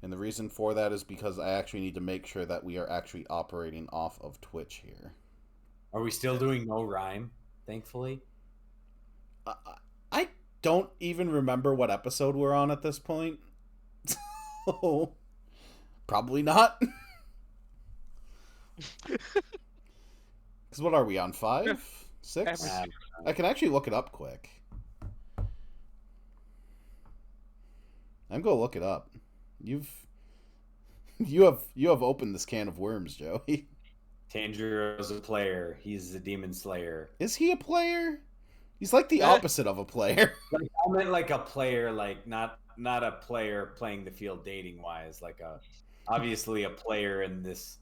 And the reason for that is because I actually need to make sure that we are actually operating off of Twitch here. Are we still doing no rhyme, thankfully? I don't even remember what episode we're on at this point. So, probably not. Because what are we on? 5? 6? I can actually look it up quick. I'm gonna look it up. You have opened this can of worms, Joey. Tanjiro's a player. He's a demon slayer. Is he a player? He's like the opposite of a player. Like, I meant like a player, like not a player playing the field dating wise. Like obviously a player in this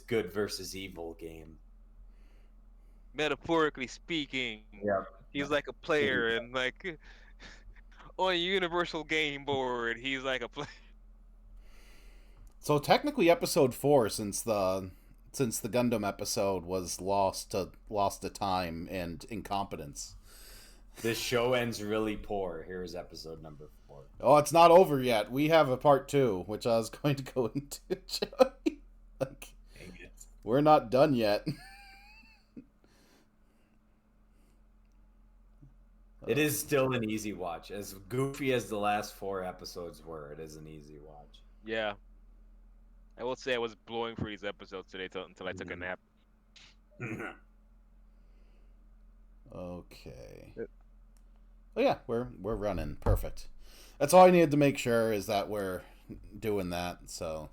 good versus evil game. Metaphorically speaking, Yeah. he's like a player, and like on a Universal Game Board, he's like a player. So technically, episode 4, since the Gundam episode was lost to time and incompetence. This show ends really poor. Here's episode number 4. Oh, it's not over yet. We have a part 2, which I was going to go into. Joey. Like, dang it. We're not done yet. It is still an easy watch. As goofy as the last 4 episodes were, it is an easy watch. Yeah. I will say I was blowing for these episodes today until I took a nap. Okay. Oh yeah, we're running. Perfect. That's all I needed to make sure is that we're doing that, so.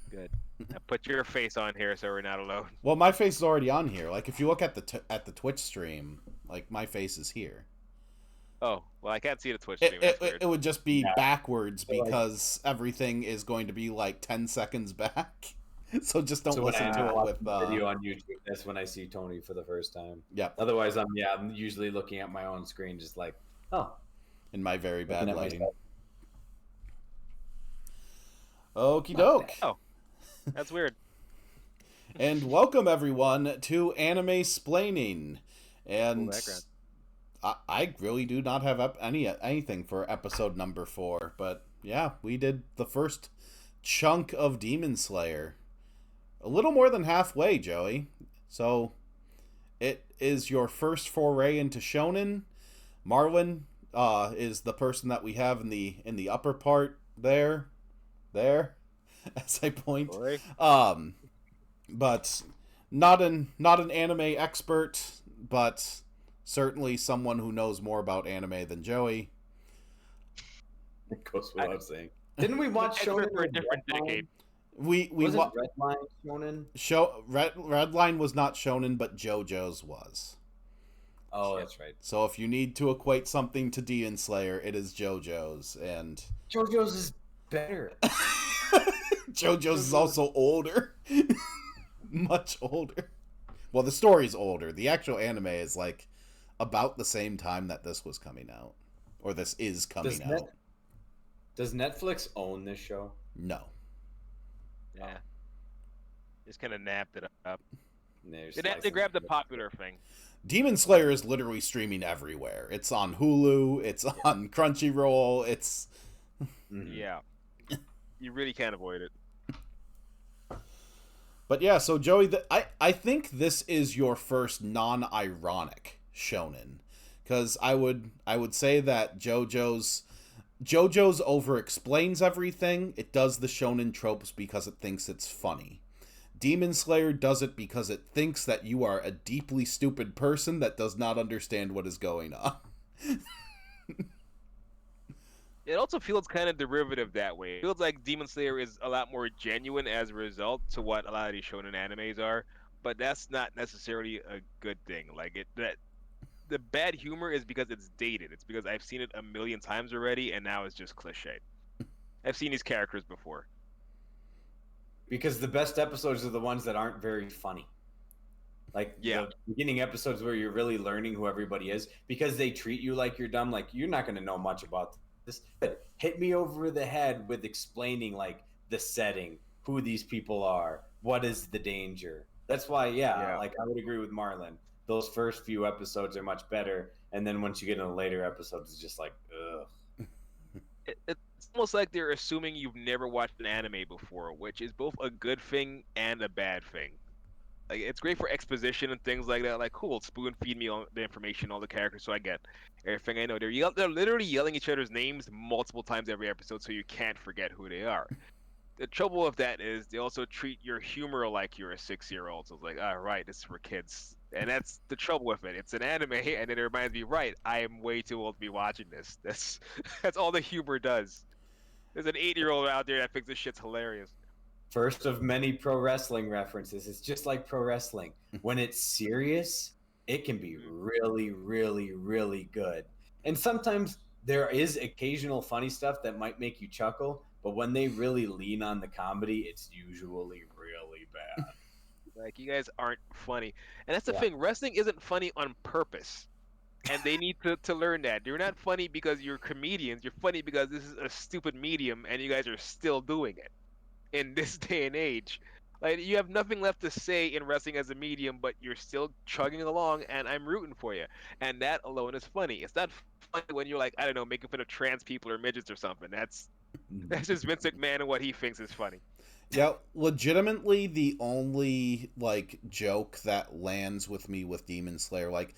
Good. Now put your face on here so we're not alone. Well, my face is already on here. Like, if you look at the Twitch stream, like, my face is here. Oh, well, I can't see the Twitch stream. It would just be backwards because everything is going to be like 10 seconds back. So just don't listen to it with video on YouTube. That's when I see Tony for the first time. Yeah. Otherwise, I'm usually looking at my own screen, just like, oh, in my very bad lighting. Myself. Okie doke. Oh, that's weird. And welcome everyone to Animesplaining. And I really do not have anything for episode number 4, but yeah, we did the first chunk of Demon Slayer. A little more than halfway, Joey. So it is your first foray into shonen. Marlon is the person that we have in the upper part there, as I point. But not an anime expert, but certainly someone who knows more about anime than Joey. It goes without saying. Didn't we watch shonen for a different decade? We wasn't Redline shonen? Redline was not shonen, but JoJo's was. Oh, that's right. So if you need to equate something to Demon Slayer, it is JoJo's, and JoJo's is better. JoJo's is also older. Much older. Well, the story's older. The actual anime is like about the same time that this was coming out. Or this is coming out. Does Netflix own this show? No. Yeah. Just kind of napped it up. They grabbed the popular thing. Demon Slayer is literally streaming everywhere. It's on Hulu. It's on Crunchyroll. It's... Yeah. You really can't avoid it. But yeah, so Joey, I think this is your first non-ironic shonen, because I would say that JoJo's over-explains everything. It does the shonen tropes because it thinks it's funny. Demon Slayer does it because it thinks that you are a deeply stupid person that does not understand what is going on. It also feels kind of derivative that way. It feels like Demon Slayer is a lot more genuine as a result to what a lot of these shonen animes are, but that's not necessarily a good thing. Like the bad humor is because it's dated. It's because I've seen it a million times already, and now it's just cliched. I've seen these characters before. Because the best episodes are the ones that aren't very funny. Like the beginning episodes where you're really learning who everybody is, because they treat you like you're dumb. Like, you're not going to know much about this, but hit me over the head with explaining like the setting, who these people are, what is the danger. That's why, like I would agree with Marlon. Those first few episodes are much better, and then once you get into later episodes, it's just like, ugh. It's almost like they're assuming you've never watched an anime before, which is both a good thing and a bad thing. Like it's great for exposition and things like that. Like, cool, spoon feed me all the information, all the characters, so I get everything I know. They're literally yelling each other's names multiple times every episode, so you can't forget who they are. The trouble with that is they also treat your humor like you're a 6-year-old. So it's like, all right, this is for kids, and that's the trouble with it. It's an anime, and then it reminds me, right, I am way too old to be watching this. That's that's all the humor does. There's an 8-year-old out there that thinks this shit's hilarious. First of many pro wrestling references. It's just like pro wrestling. When it's serious, it can be Mhm. really, really, really good. And sometimes there is occasional funny stuff that might make you chuckle, but when they really lean on the comedy, it's usually really bad. Like you guys aren't funny, and that's the Yeah. thing. Wrestling isn't funny on purpose, and they need to learn that. You're not funny because you're comedians. You're funny because this is a stupid medium, and you guys are still doing it in this day and age. Like you have nothing left to say in wrestling as a medium, but you're still chugging along, and I'm rooting for you. And that alone is funny. It's not funny when you're like, I don't know, making fun of trans people or midgets or something. That's Mm. that's just Vince McMahon and what he thinks is funny. Yeah, legitimately the only like joke that lands with me with Demon Slayer, like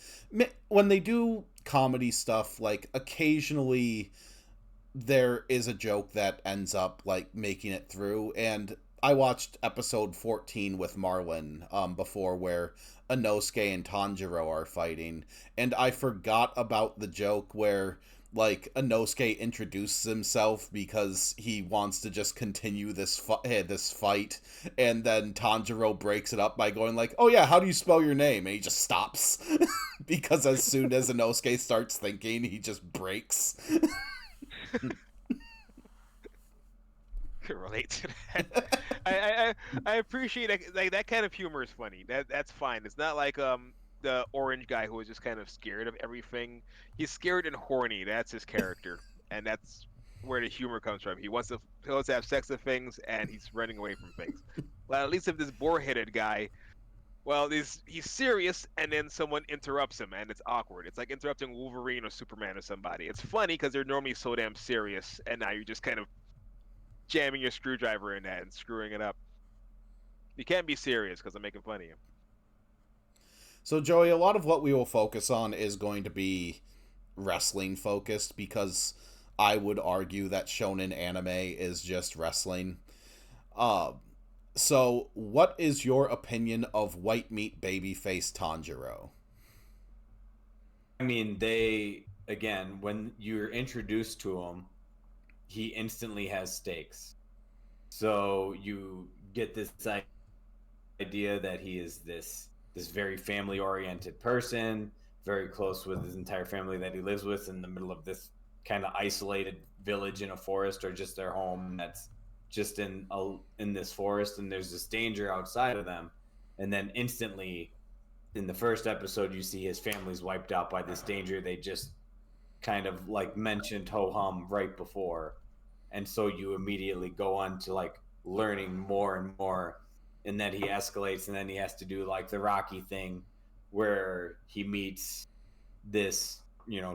when they do comedy stuff, like occasionally there is a joke that ends up like making it through. And I watched episode 14 with Marlin before, where Inosuke and Tanjiro are fighting, and I forgot about the joke where like Inosuke introduces himself because he wants to just continue this fight, and then Tanjiro breaks it up by going like, "Oh yeah, how do you spell your name?" And he just stops because as soon as Inosuke starts thinking, he just breaks. Can relate to that. I appreciate it. Like that kind of humor is funny. That's fine. It's not like the orange guy who was just kind of scared of everything. He's scared and horny. That's his character, and that's where the humor comes from. He wants to have sex with things, and he's running away from things. Well, at least if this boar-headed guy, well, he's serious, and then someone interrupts him, and it's awkward. It's like interrupting Wolverine or Superman or somebody. It's funny because they're normally so damn serious, and now you're just kind of jamming your screwdriver in that and screwing it up. You can't be serious because I'm making fun of you. So, Joey, a lot of what we will focus on is going to be wrestling focused because I would argue that shonen anime is just wrestling. Uh, so, what is your opinion of white meat babyface Tanjiro? I mean, they, again, when you're introduced to him, he instantly has stakes. So you get this idea that he is this very family oriented person, very close with his entire family that he lives with in the middle of this kind of isolated village in a forest or just their home that's just in this forest, and there's this danger outside of them, and then instantly in the first episode you see his family's wiped out by this danger they just kind of like mentioned ho hum right before, and so you immediately go on to like learning more and more, and then he escalates, and then he has to do like the Rocky thing where he meets this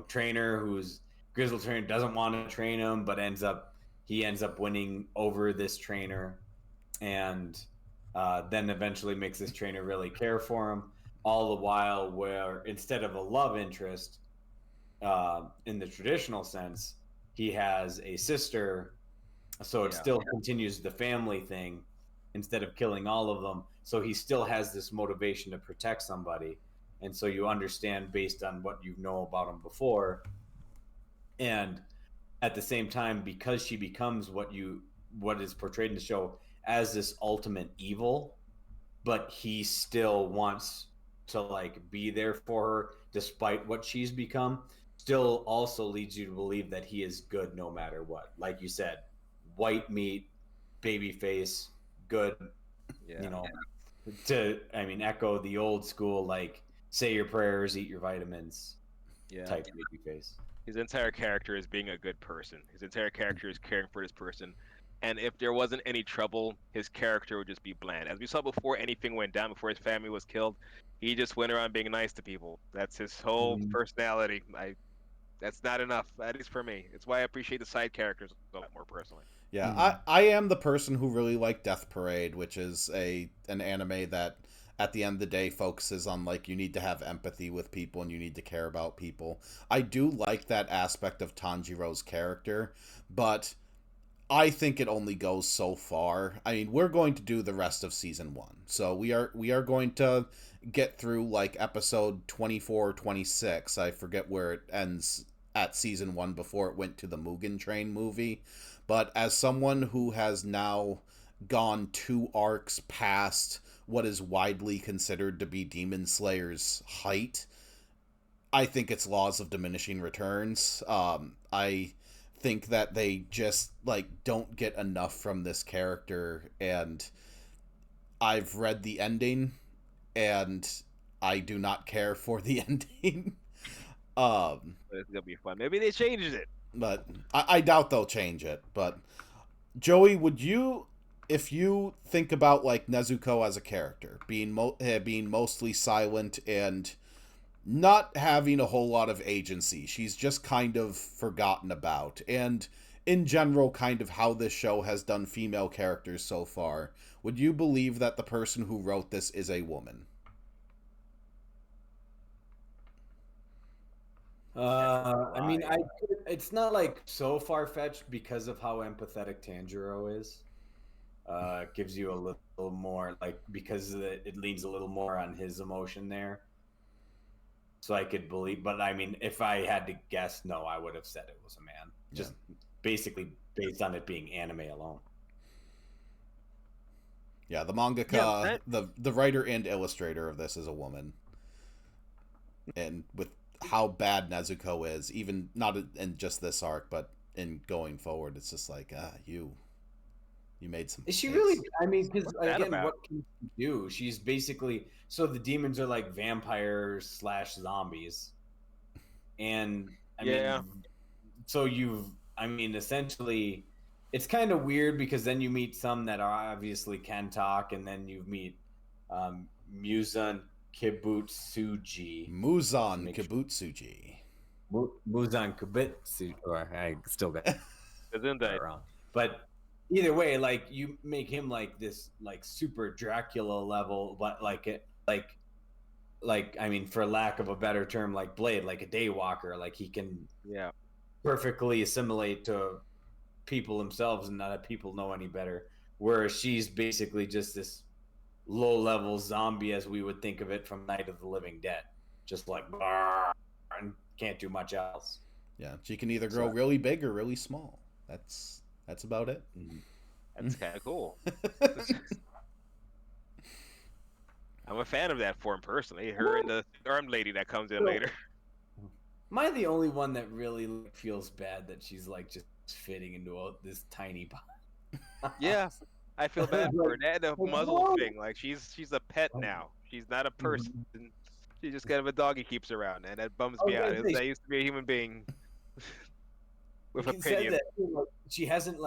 trainer who's grizzled trainer, doesn't want to train him, but ends up winning over this trainer, and then eventually makes this trainer really care for him, all the while where instead of a love interest in the traditional sense, he has a sister, so it Yeah. still continues the family thing instead of killing all of them. So he still has this motivation to protect somebody, and so you understand based on what you know about him before, and at the same time, because she becomes what is portrayed in the show as this ultimate evil, but he still wants to like be there for her despite what she's become, still also leads you to believe that he is good no matter what. Like you said, white meat, baby face, good, you Yeah. know, echo the old school like say your prayers, eat your vitamins Yeah. type baby face. His entire character is being a good person. His entire character is caring for this person. And if there wasn't any trouble, his character would just be bland. As we saw before anything went down, before his family was killed, he just went around being nice to people. That's his whole Mm. personality. That's not enough, at least for me. It's why I appreciate the side characters a lot more personally. Yeah, Mhm. I am the person who really liked Death Parade, which is an anime that at the end of the day focuses on like you need to have empathy with people and you need to care about people. I do like that aspect of Tanjiro's character, but I think it only goes so far. I mean, we're going to do the rest of season 1. So we are going to get through like episode 24 26. I forget where it ends at season 1 before it went to the Mugen Train movie. But as someone who has now gone 2 arcs past what is widely considered to be Demon Slayer's height, I think it's laws of diminishing returns. I think that they just like don't get enough from this character, and I've read the ending, and I do not care for the ending. um, But it's gonna be fun. Maybe they changed it. but I doubt they'll change it. But Joey, would you, if you think about like Nezuko as a character, being mostly silent and not having a whole lot of agency. She's just kind of forgotten about. And in general, kind of how this show has done female characters so far. Would you believe that the person who wrote this is a woman? That's a I mean, lie. it's not like so far fetched because of how empathetic Tanjiro is. It gives you a little more like because it leans a little more on his emotion there. So I could believe, but I mean, if I had to guess, no, I would have said it was a man. Just basically based on it being anime alone. Yeah, the Yeah, mangaka, the writer and illustrator of this is a woman. And with how bad Nezuko is, even not in just this arc, but in going forward, it's just like, you made some Is she mistakes. really? I mean, because what's that again, about? what can she do? She's basically so the demons are like vampires slash zombies, and I Yeah, mean, so I mean, essentially, it's kind of weird because then you meet some that are obviously can talk, and then you meet Muzan Kibutsuji. Just Muzan make sure Kibutsuji. Muzan Kibutsuji, or I still got isn't that that? wrong. But either way, like you make him like this like super Dracula level, but like it like I mean, for lack of a better term, like Blade, like a daywalker, like he can Yeah. perfectly assimilate to people themselves and not have people know any better. Whereas she's basically just this low level zombie as we would think of it from Night of the Living Dead. Just like and can't do much else. Yeah, she can either grow So really big or really small. That's about it. That's kind of cool. I'm a fan of that form personally. Her and the armed lady that comes in later. am I the only one that really like, feels bad that she's like just fitting into this tiny box? Yeah, I feel bad for her. And the muzzle whoa. thing, like she's a pet now. She's not a person. She's just kind of a dog he keeps around, and that bums I was me out. gonna say, I used to be a human being you with can say opinion. that like, she hasn't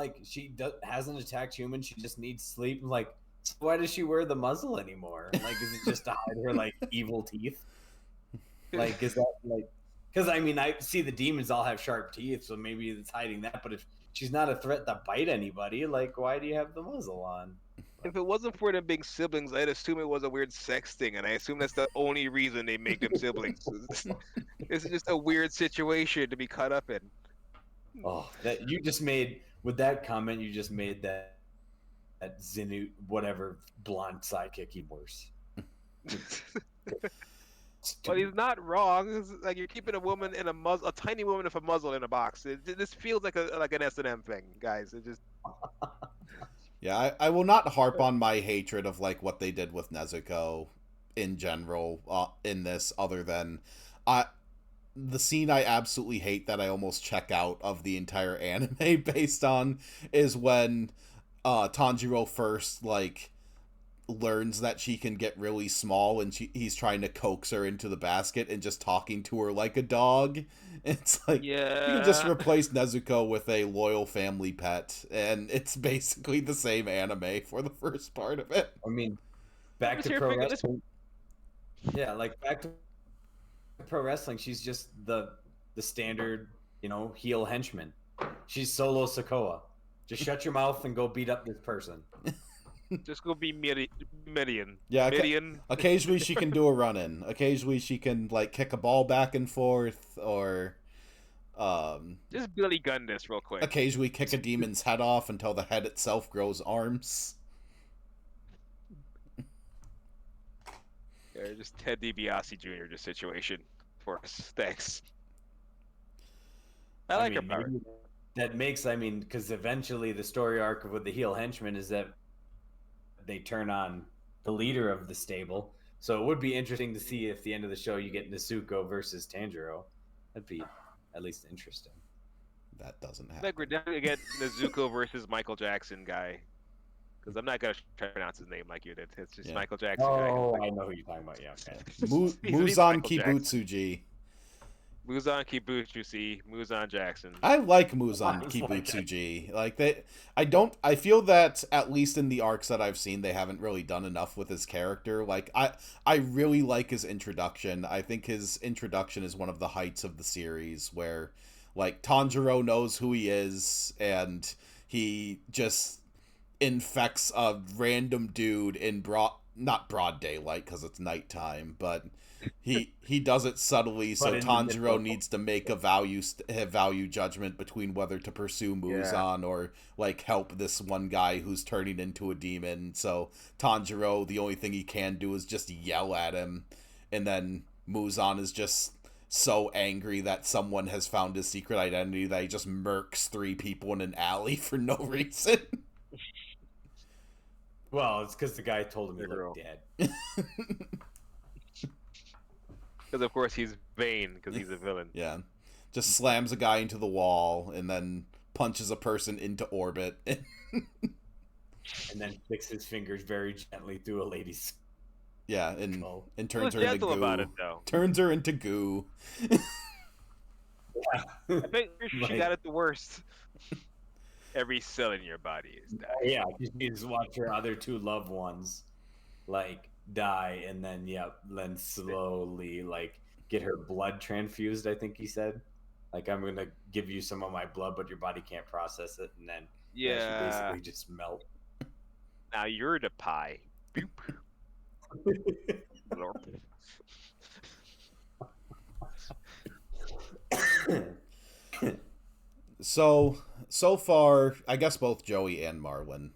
hasn't attacked humans. She just needs sleep. Like, so why does she wear the muzzle anymore? Like, is it just to hide her like evil teeth? Like, is that like? Because I mean, I see the demons all have sharp teeth, so maybe it's hiding that. But if she's not a threat to bite anybody, like, why do you have the muzzle on? If it wasn't for them being siblings, I'd assume it was a weird sex thing, and I assume that's the only reason they make them siblings. This is just a weird situation to be caught up in. Oh, that you just made with that comment. You just made that Zinu whatever blonde sidekick even worse. But he's not wrong. It's like you're keeping a woman in a tiny woman with a muzzle in a box. This feels like an S&M thing, guys. It just Yeah, I will not harp on my hatred of like what they did with Nezuko in general in this, other than I the scene I absolutely hate that I almost check out of the entire anime based on is when Tanjiro first like learns that she can get really small and he's trying to coax her into the basket and just talking to her like a dog. It's like you can just yeah. replace Nezuko with a loyal family pet and it's basically the same anime for the first part of it. I mean, I'm back just to here pro figuring this. wrestling. Yeah, like back to pro wrestling. She's just the the standard, heel henchman. She's Solo Sokoa. Just shut your mouth and go beat up this person. Just go be Midian. Yeah, Midian. occasionally she can do a run-in. Occasionally she can like kick a ball back and forth, or just Billy Gunn this real quick. occasionally kick a demon's head off until the head itself grows arms. Yeah, just Ted DiBiase Jr. just situation for us. Thanks. I like her power. That makes, because eventually the story arc with the heel henchman is that they turn on the leader of the stable. So it would be interesting to see if the end of the show you get Nezuko versus Tanjiro. That'd be at least interesting. That doesn't happen. Like we're definitely get Nezuko versus Michael Jackson guy. Because I'm not gonna try to pronounce his name like you did. It's just Michael Jackson guy. Oh, I know who you're talking about. Yeah, okay. Muzan Kibutsuji. Muzan Kibutsuji, Muzan Jackson. I like Muzan Kibutsuji. I feel that at least in the arcs that I've seen, they haven't really done enough with his character. Like, I really like his introduction. I think his introduction is one of the heights of the series, where, like, Tanjiro knows who he is, and he just infects a random dude in not broad daylight because it's nighttime, but he does it subtly, so Tanjiro needs to make a value judgment between whether to pursue Muzan or like help this one guy who's turning into a demon. So Tanjiro, the only thing he can do is just yell at him, and then Muzan is just so angry that someone has found his secret identity that he just murks 3 people in an alley for no reason. Well, it's because the guy told him he looked dead. Because of course he's vain, because he's a villain. Yeah. Just slams a guy into the wall and then punches a person into orbit. And then sticks his fingers very gently through a lady's. Yeah, and turns her into goo. About it, though. Turns her into goo. Yeah. I think she got it the worst. Every cell in your body is dying. Yeah, you just watch her other 2 loved ones like die, and then then slowly like get her blood transfused. I think he said, like, I'm gonna give you some of my blood, but your body can't process it, and then she basically just melt. Now you're the pie. So far, I guess both Joey and Marlon,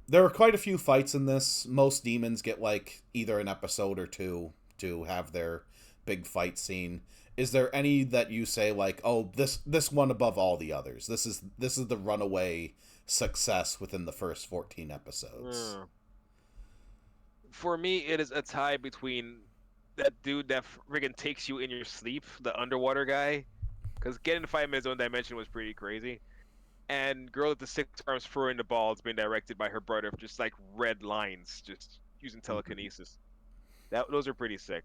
there are quite a few fights in this. Most demons get like either an episode or 2 to have their big fight scene. Is there any that you say like, oh, this one above all the others? This is the runaway success within the first 14 episodes. For me, it is a tie between that dude that friggin' takes you in your sleep, the underwater guy, because getting to fight him in his own dimension was pretty crazy. And girl with the 6 arms throwing the ball is being directed by her brother, just like red lines, just using telekinesis. Those are pretty sick.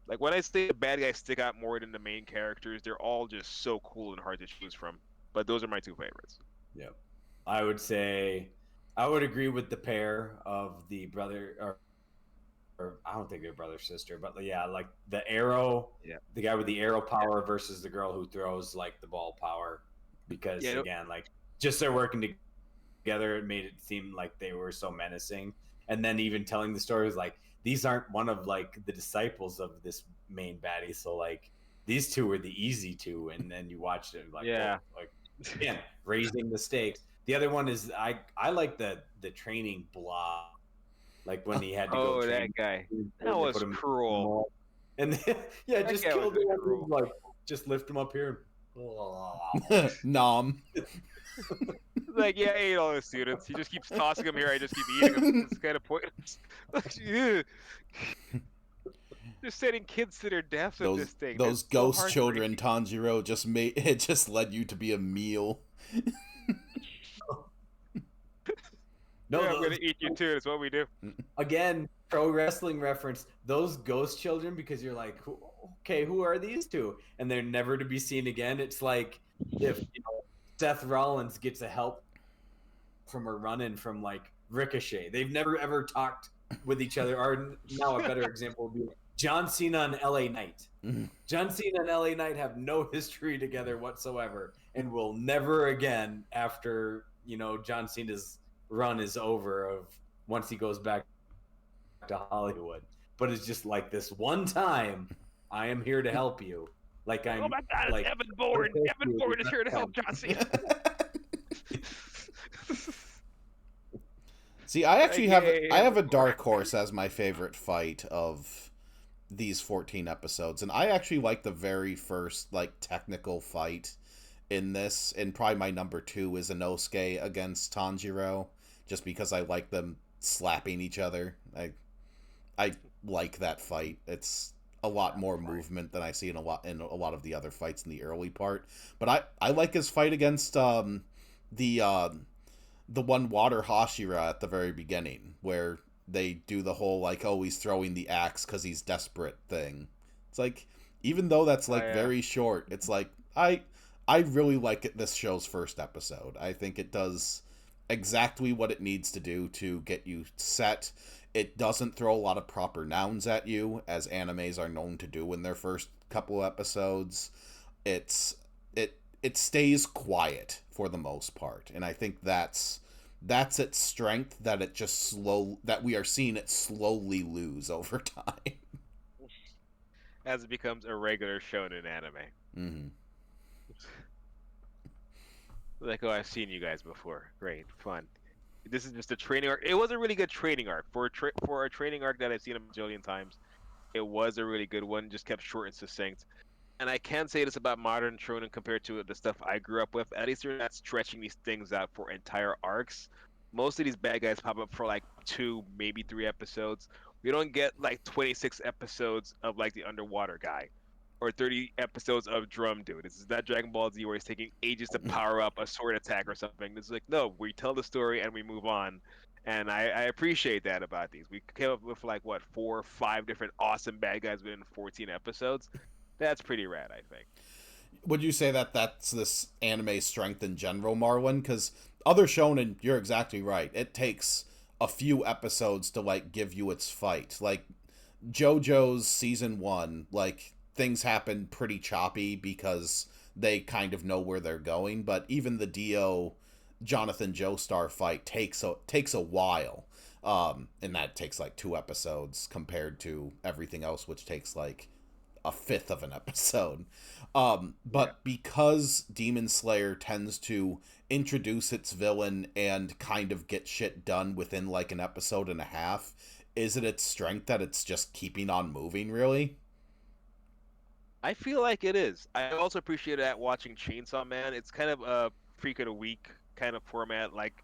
Like, when I say the bad guys stick out more than the main characters, they're all just so cool and hard to choose from. But those are my 2 favorites. Yep. I would say I would agree with the pair of the brother, or I don't think they're brother sister, but yeah, like the arrow, the guy with the arrow power versus the girl who throws like the ball power, because again, like, just they're working together, it made it seem like they were so menacing. And then even telling the story was like, these aren't one of like the disciples of this main baddie, so like these 2 were the easy 2, and then you watched it like, like, again, raising the stakes. The other one is I like the training blob, like when he had to go train. That guy, that was cruel. And then, just killed him, like, just lift him up here. Nom. Like, I ate all the students. He just keeps tossing them here. I just keep eating them. It's kind of pointless. Just sending kids to their deaths with this thing. Those ghost children, Tanjiro, just led you to be a meal. No, I'm gonna eat you too. That's what we do. Again, pro wrestling reference. Those ghost children, because you're like, okay, who are these 2? And they're never to be seen again. It's like if Seth Rollins gets a help from a run-in from like Ricochet. They've never ever talked with each other. Or now a better example would be John Cena and LA Knight. John Cena and LA Knight have no history together whatsoever and will never again after, John Cena's run is over of once he goes back to Hollywood. But it's just like this one time, I am here to help you. Like oh my God, it's Evan Bourne. Evan Bourne is here to help John Cena. See, I actually have a dark horse as my favorite fight of these 14 episodes, and I actually like the very first technical fight in this, and probably my number 2 is Inosuke against Tanjiro, just because I like them slapping each other. I like that fight. It's a lot more movement than I see in a lot of the other fights in the early part. But I like his fight against the one water Hashira at the very beginning, where they do the whole he's throwing the axe because he's desperate thing. It's like, even though that's very short, it's like I really like this show's first episode. I think it does exactly what it needs to do to get you set. It doesn't throw a lot of proper nouns at you, as animes are known to do in their first couple episodes. It stays quiet for the most part, and I think that's its strength, that we are seeing it slowly lose over time as it becomes a regular shonen anime. Mm-hmm. Like, oh, I've seen you guys before. Great, fun. This is just a training arc. It was a really good training arc for a training arc that I've seen a bajillion times. It was a really good one. Just kept short and succinct. And I can say this about modern shonen compared to the stuff I grew up with. At least they're not stretching these things out for entire arcs. Most of these bad guys pop up for 2, maybe 3 episodes. We don't get 26 episodes of the underwater guy, or 30 episodes of Drum Dude. This is not Dragon Ball Z where he's taking ages to power up a sword attack or something. It's no, we tell the story and we move on. And I appreciate that about these. We came up with 4 or 5 different awesome bad guys within 14 episodes. That's pretty rad, I think. Would you say that that's this anime's strength in general, Marlon? Because other shonen, you're exactly right. It takes a few episodes to give you its fight. JoJo's season 1, things happen pretty choppy because they kind of know where they're going. But even the Dio Jonathan Joestar fight takes a while. And that takes 2 episodes compared to everything else, which takes a fifth of an episode. But because Demon Slayer tends to introduce its villain and kind of get shit done within an episode and a half, is it its strength that it's just keeping on moving, really? I feel like it is. I also appreciate that watching Chainsaw Man. It's kind of a freak of the week kind of format. Like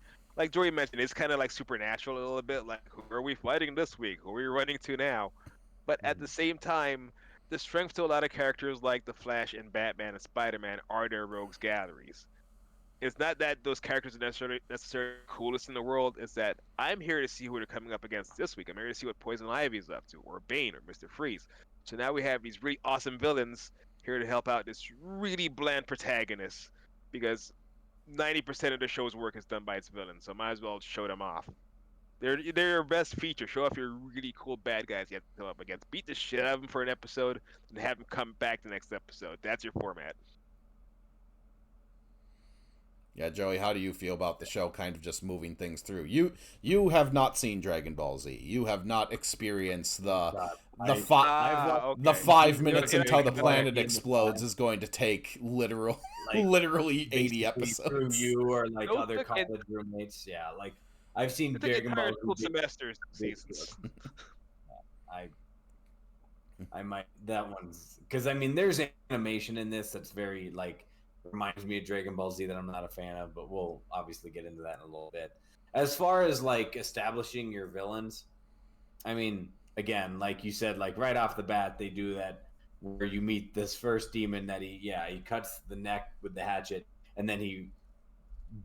Jory mentioned, it's kind of Supernatural a little bit. Who are we fighting this week? Who are we running to now? But at the same time, the strength to a lot of characters like the Flash and Batman and Spider-Man are their rogues galleries. It's not that those characters are necessarily coolest in the world. It's that I'm here to see who they're coming up against this week. I'm here to see what Poison Ivy's up to, or Bane, or Mr. Freeze. So now we have these really awesome villains here to help out this really bland protagonist, because 90% of the show's work is done by its villains. So might as well show them off. They're your best feature. Show off your really cool bad guys you have to come up against. Beat the shit out of them for an episode, and have them come back the next episode. That's your format. Yeah, Joey, how do you feel about the show kind of just moving things through? You have not seen Dragon Ball Z. You have not experienced the 5 minutes until the planet explodes is going to take literally 80 episodes. You or other college roommates, yeah. I've seen Dragon Ball Z semesters seasons. I might, that one's, because there's animation in this that's very reminds me of Dragon Ball Z that I'm not a fan of, but we'll obviously get into that in a little bit. As far as establishing your villains, again, like you said, right off the bat, they do that where you meet this first demon that he cuts the neck with the hatchet, and then he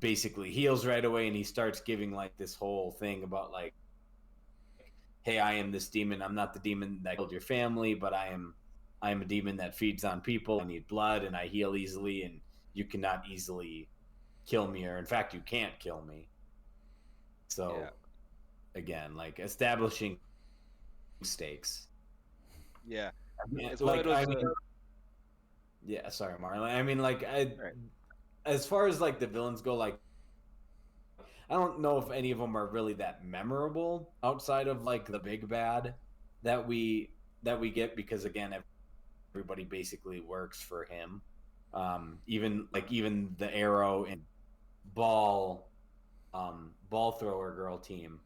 basically heals right away, and he starts giving this whole thing about hey, I am this demon. I'm not the demon that killed your family, but I am a demon that feeds on people. I need blood, and I heal easily, and you cannot easily kill me, or in fact, you can't kill me. So, again, establishing stakes. Yeah, it's one of Like I those. mean, yeah. Sorry, Marlon. I mean, Right. as far as like the villains go, like I don't know if any of them are really that memorable outside of like the big bad that we get because again everybody basically works for him. Even the arrow and ball ball thrower girl team,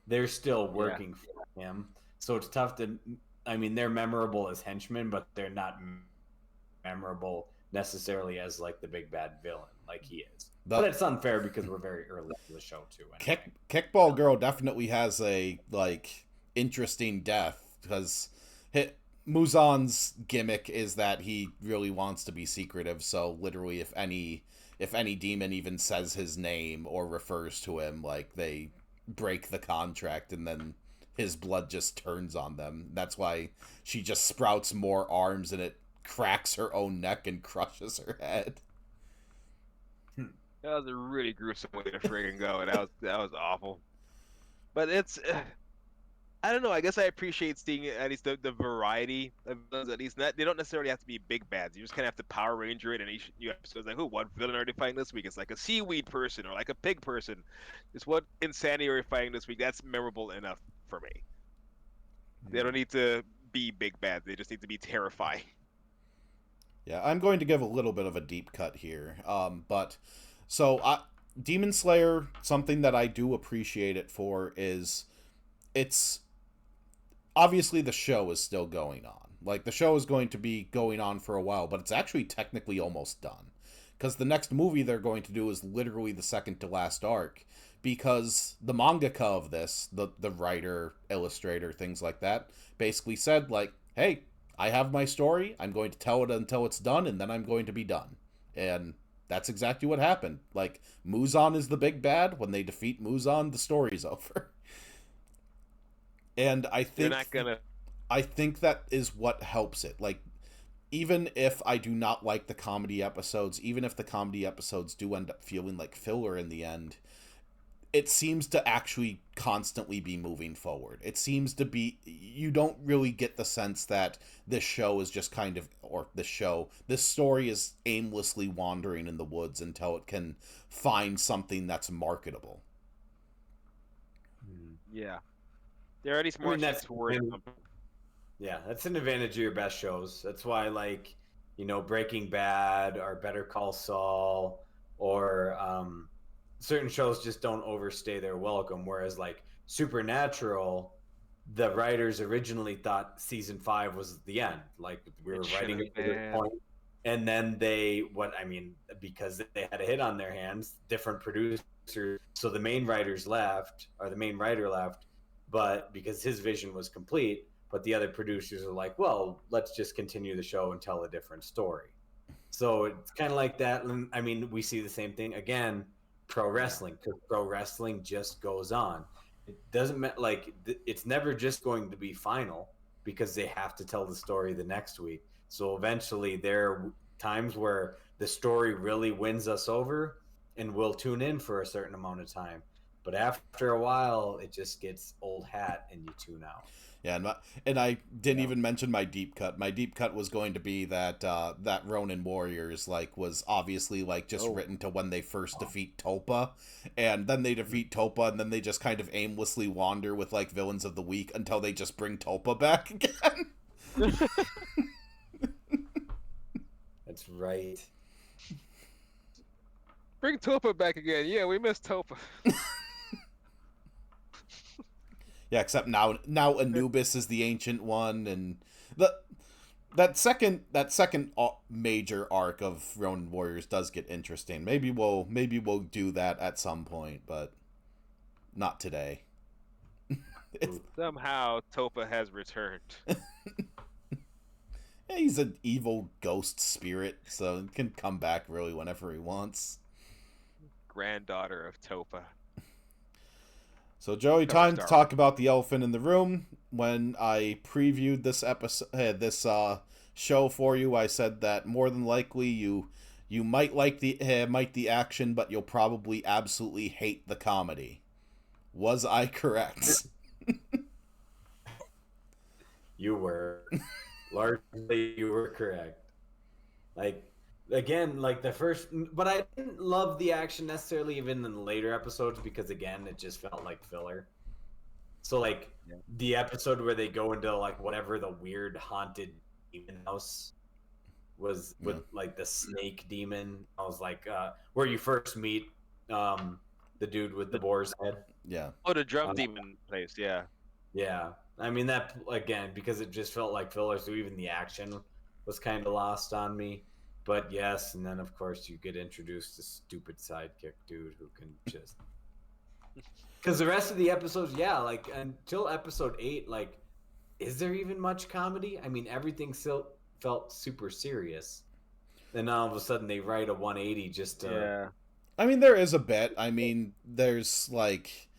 they're still Yeah. working for him. So it's tough to. I mean, they're memorable as henchmen, but they're not memorable necessarily as like the big bad villain like he is. The But it's unfair because we're very early in the show too. Anyway, Kickball Girl definitely has a like interesting death because Muzan's gimmick is that he really wants to be secretive. So literally, if any demon even says his name or refers to him, like they break the contract and then his blood just turns on them. That's why she just sprouts more arms and it cracks her own neck and crushes her head. That was a really gruesome way to friggin' go. That was awful. But it's I don't know. I guess I appreciate seeing at least the variety of villains. At least not, they don't necessarily have to be big bads. You just kind of have to Power Ranger it, and each new episode is like, "Who? What villain are they fighting this week?" It's like a seaweed person or like a pig person. It's what insanity are we fighting this week? That's memorable enough for me. They don't need to be big bad. They just need to be terrifying. Yeah, I'm going to give a little bit of a deep cut here. But so Demon Slayer, something that I do appreciate it for is it's obviously the show is still going on. Like the show is going to be going on for a while, but it's actually technically almost done. Because the next movie they're going to do is literally the second to last arc. Because the mangaka of this, the writer, illustrator, things like that, basically said like, "Hey, I have my story. I'm going to tell it until it's done, and then I'm going to be done." And that's exactly what happened. Like Muzan is the big bad. When they defeat Muzan, the story's over. And They're not gonna. I think that is what helps it. Like even if I do not like the comedy episodes, even if the comedy episodes do end up feeling like filler in the end, it seems to actually constantly be moving forward. It seems to be, you don't really get the sense that this show is just kind of, or this story is aimlessly wandering in the woods until it can find something that's marketable. Yeah, they're at least I mean marching towards something. yeah, that's an advantage of your best shows. That's why Breaking Bad or Better Call Saul or certain shows just don't overstay their welcome. Whereas like Supernatural, the writers originally thought season 5 was the end. Like we It were should writing have it to this been. point, and then because they had a hit on their hands, different producers. So the main writers left, or the main writer left, but because his vision was complete. But the other producers are like, well, let's just continue the show and tell a different story. So it's kind of like that. I mean, we see the same thing again. Pro wrestling, because pro wrestling just goes on. It doesn't it's never just going to be final because they have to tell the story the next week. So eventually, there are times where the story really wins us over, and we'll tune in for a certain amount of time. But after a while, it just gets old hat, and you tune out. Yeah, and I didn't even mention my deep cut. My deep cut was going to be that that Ronin Warriors like was obviously like just written to when they first defeat Topa, and then they defeat Topa, and then they just kind of aimlessly wander with like villains of the week until they just bring Topa back again. That's right. Bring Topa back again. Yeah, we missed Topa. Yeah, except now Anubis is the ancient one, and that second major arc of Ronin Warriors does get interesting. Maybe we'll do that at some point, but not today. Somehow Topa has returned. Yeah, he's an evil ghost spirit, so he can come back really whenever he wants. Granddaughter of Topa. So Joey, time to talk about the elephant in the room. When I previewed this episode, this show for you, I said that more than likely you might like the action, but you'll probably absolutely hate the comedy. Was I correct? You were. Largely, you were correct. Like again, like the first, but I didn't love the action necessarily even in the later episodes because again, it just felt like filler. So like Yeah. the episode where they go into like whatever the weird haunted demon house was with Yeah. like the snake demon. I was like, where you first meet the dude with the The, boar's head. Yeah. oh, the drum Uh, demon place. Yeah. yeah, I mean that again because it just felt like filler. So even the action was kind of lost on me. But yes, and then of course you get introduced to stupid sidekick dude who can just because the rest of the episodes, yeah, like until episode 8, like is there even much comedy? I mean, everything still felt super serious. Then all of a sudden they write a 180 just to. Yeah. I mean, there is a bit. I mean, there's like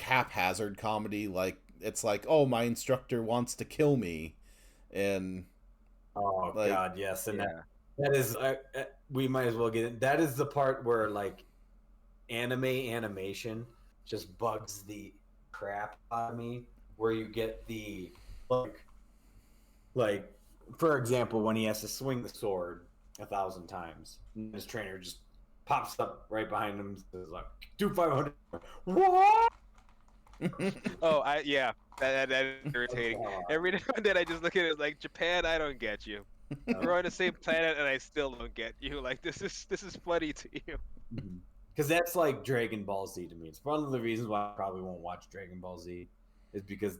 haphazard comedy. Like it's like, oh, my instructor wants to kill me, and Oh like, God, yes, and Yeah. that is we might as well get it. That is the part where like animation just bugs the crap out of me. Where you get the like for example when he has to swing the sword 1,000 times, and his trainer just pops up right behind him and says like do 500. What? Oh, yeah. That is irritating. Every now and then I just look at it like Japan. I don't get you. We're on the same planet and I still don't get you. Like this is funny to you. Because that's like Dragon Ball Z to me. It's one of the reasons why I probably won't watch Dragon Ball Z, is because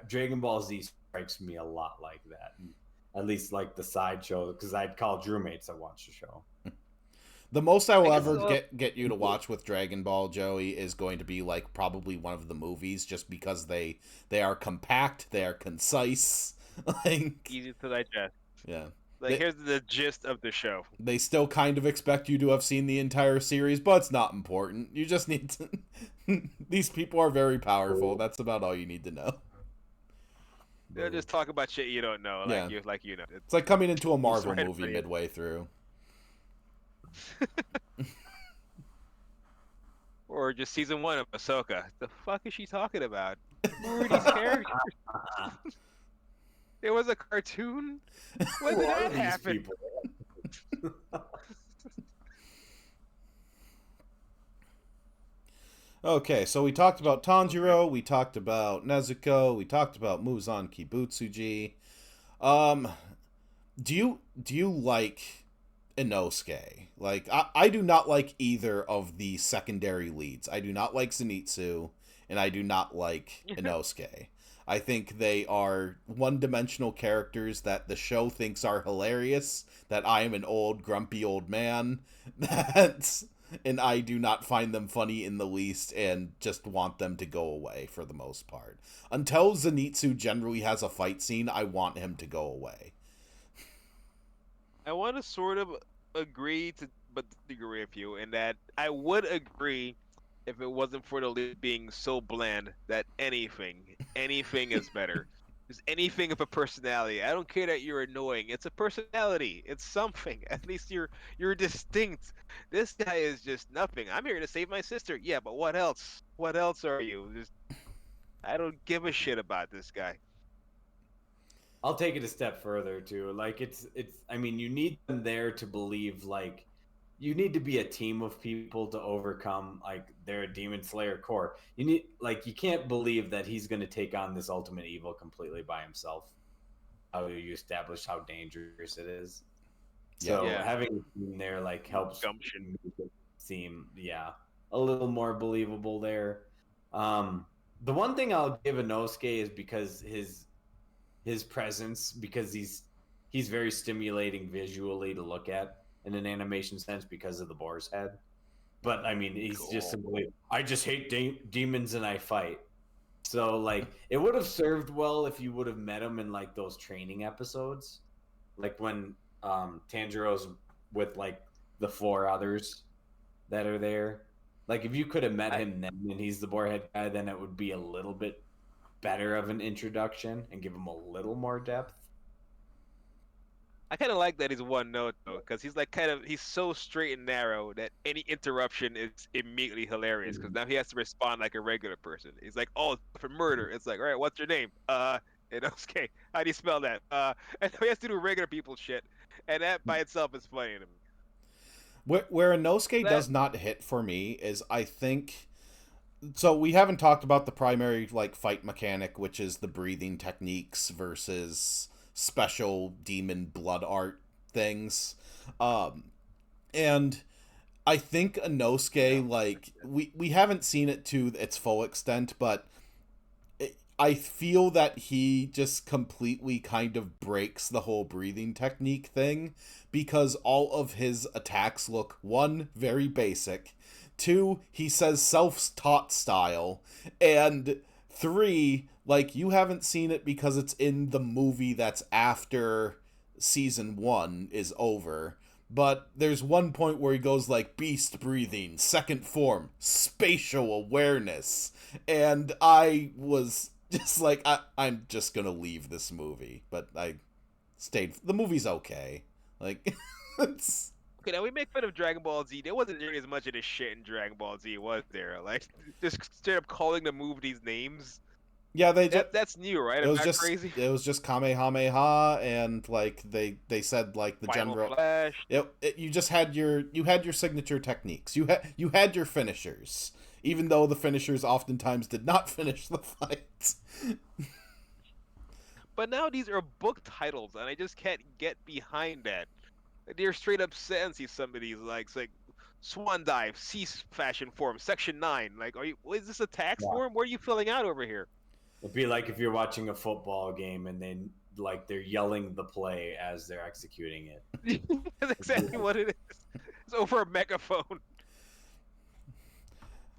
Dragon Ball Z strikes me a lot like that. And at least like the sideshow, because I'd call Drewmates I watch the show. the most I I will guess ever get you to watch with Dragon Ball, Joey, is going to be like probably one of the movies, just because they are compact, they are concise, like easy to digest. yeah. Like here's the gist of the show. They still kind of expect you to have seen the entire series, but it's not important. You just need to. These people are very powerful. That's about all you need to know. They'll just talk about shit you don't know, Yeah. like you know. It's like coming into a Just Marvel right movie for you. midway through. Or just season 1 of Ahsoka. The fuck is she talking about? Who are these characters? There was a cartoon? When Who did are that these happen? people? Okay, so we talked about Tanjiro, we talked about Nezuko, we talked about Muzan Kibutsuji. Um, do you like Inosuke? Like I do not like either of the secondary leads. I do not like Zenitsu, and I do not like Inosuke. I think they are one-dimensional characters that the show thinks are hilarious. That I am an old grumpy old man. That and I do not find them funny in the least, and just want them to go away for the most part. Until Zenitsu generally has a fight scene, I want him to go away. I want to sort of agree to, but disagree with you in that I would agree if it wasn't for the lead being so bland that anything is better. There's anything of a personality. I don't care that you're annoying. It's a personality. It's something. At least you're distinct. This guy is just nothing. I'm here to save my sister. Yeah, but what else? What else are you? Just I don't give a shit about this guy. I'll take it a step further too. Like it's I mean, you need them there to believe like you need to be a team of people to overcome like their demon slayer core. You need like you can't believe that he's going to take on this ultimate evil completely by himself. How do you establish how dangerous it is? Yeah. So Yeah. having a team there like helps Gumption. make it seem a little more believable there. The one thing I'll give Inosuke is because his presence, because he's very stimulating visually to look at in an animation sense because of the boar's head. But I mean, he's just Cool. simply I just hate demons and I fight. So like it would have served well if you would have met him in like those training episodes, like when Tanjiro's with like the 4 others that are there. Like if you could have met I, him then and he's the boarhead guy, then it would be a little bit better of an introduction and give him a little more depth. I kind of like that he's one note though, because he's like he's so straight and narrow that any interruption is immediately hilarious. Because now he has to respond like a regular person. He's like, "Oh, for murder." It's like, "All right, what's your name?" Inosuke. How do you spell that? And he has to do regular people shit, and that by itself is funny to me. Where Inosuke That does not hit for me is, I think, so we haven't talked about the primary like fight mechanic, which is the breathing techniques versus special demon blood art things. And I think Inosuke, like, we haven't seen it to its full extent, but I feel that he just completely kind of breaks the whole breathing technique thing, because all of his attacks look, one, very basic, two, he says self-taught style, and three, like, you haven't seen it because it's in the movie that's after season 1 is over. But there's one point where he goes like beast breathing, second form, spatial awareness. And I was just like, I'm just gonna leave this movie. But I stayed. The movie's okay. Like, it's. Okay, now we make fun of Dragon Ball Z. There wasn't nearly as much of this shit in Dragon Ball Z, was there? Like, just straight up calling the move these names. Yeah, they just. That's new, right? It Am was I just crazy? it was just Kamehameha, and like they said like the Final general. Flash. You just had your signature techniques. You had your finishers, even though the finishers oftentimes did not finish the fight. But now these are book titles, and I just can't get behind that. They're straight up sentences. Some of these, like, it's like Swan Dive, Sea Fashion Form, Section 9. Like, is this a tax Yeah. form? What are you filling out over here? It'd be like if you're watching a football game and then like they're yelling the play as they're executing it. That's exactly what it is. It's over a megaphone.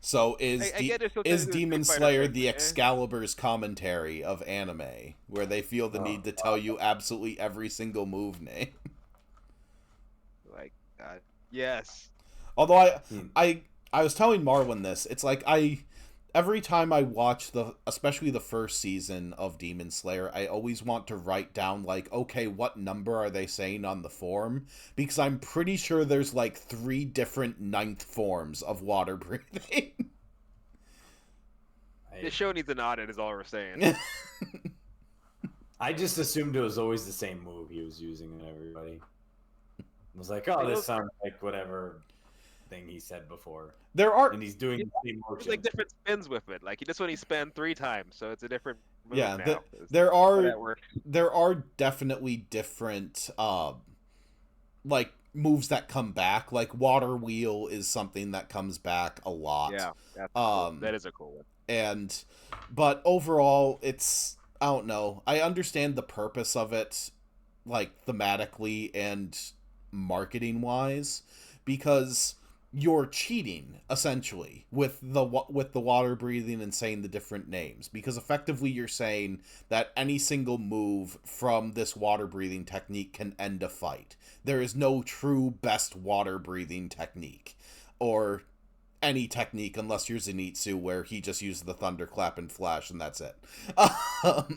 So I get it, so is it's a Demon Street Fighter Slayer thing, the but, Excalibur's commentary of anime, where they feel the need to tell you absolutely every single move name? Like, yes. Although I was telling Marwin this, it's like every time I watch especially the first season of Demon Slayer, I always want to write down like, okay, what number are they saying on the form? Because I'm pretty sure there's like 3 different 9th forms of water breathing. The show needs an audit, is all we're saying. I just assumed it was always the same move he was using on everybody. I was like, oh, this sounds like whatever thing he said before. And he's doing the same motion. There's like different spins with it. Like this one he spun 3 times, so it's a different move Yeah, now. there are definitely different like moves that come back. Like Water Wheel is something that comes back a lot. Yeah, that's cool. That is a cool one. But overall, it's, I don't know. I understand the purpose of it, like thematically and marketing wise, because you're cheating essentially with the water breathing and saying the different names, because effectively you're saying that any single move from this water breathing technique can end a fight. There is no true best water breathing technique, or any technique, unless you're Zenitsu, where he just uses the thunderclap and flash and that's it. That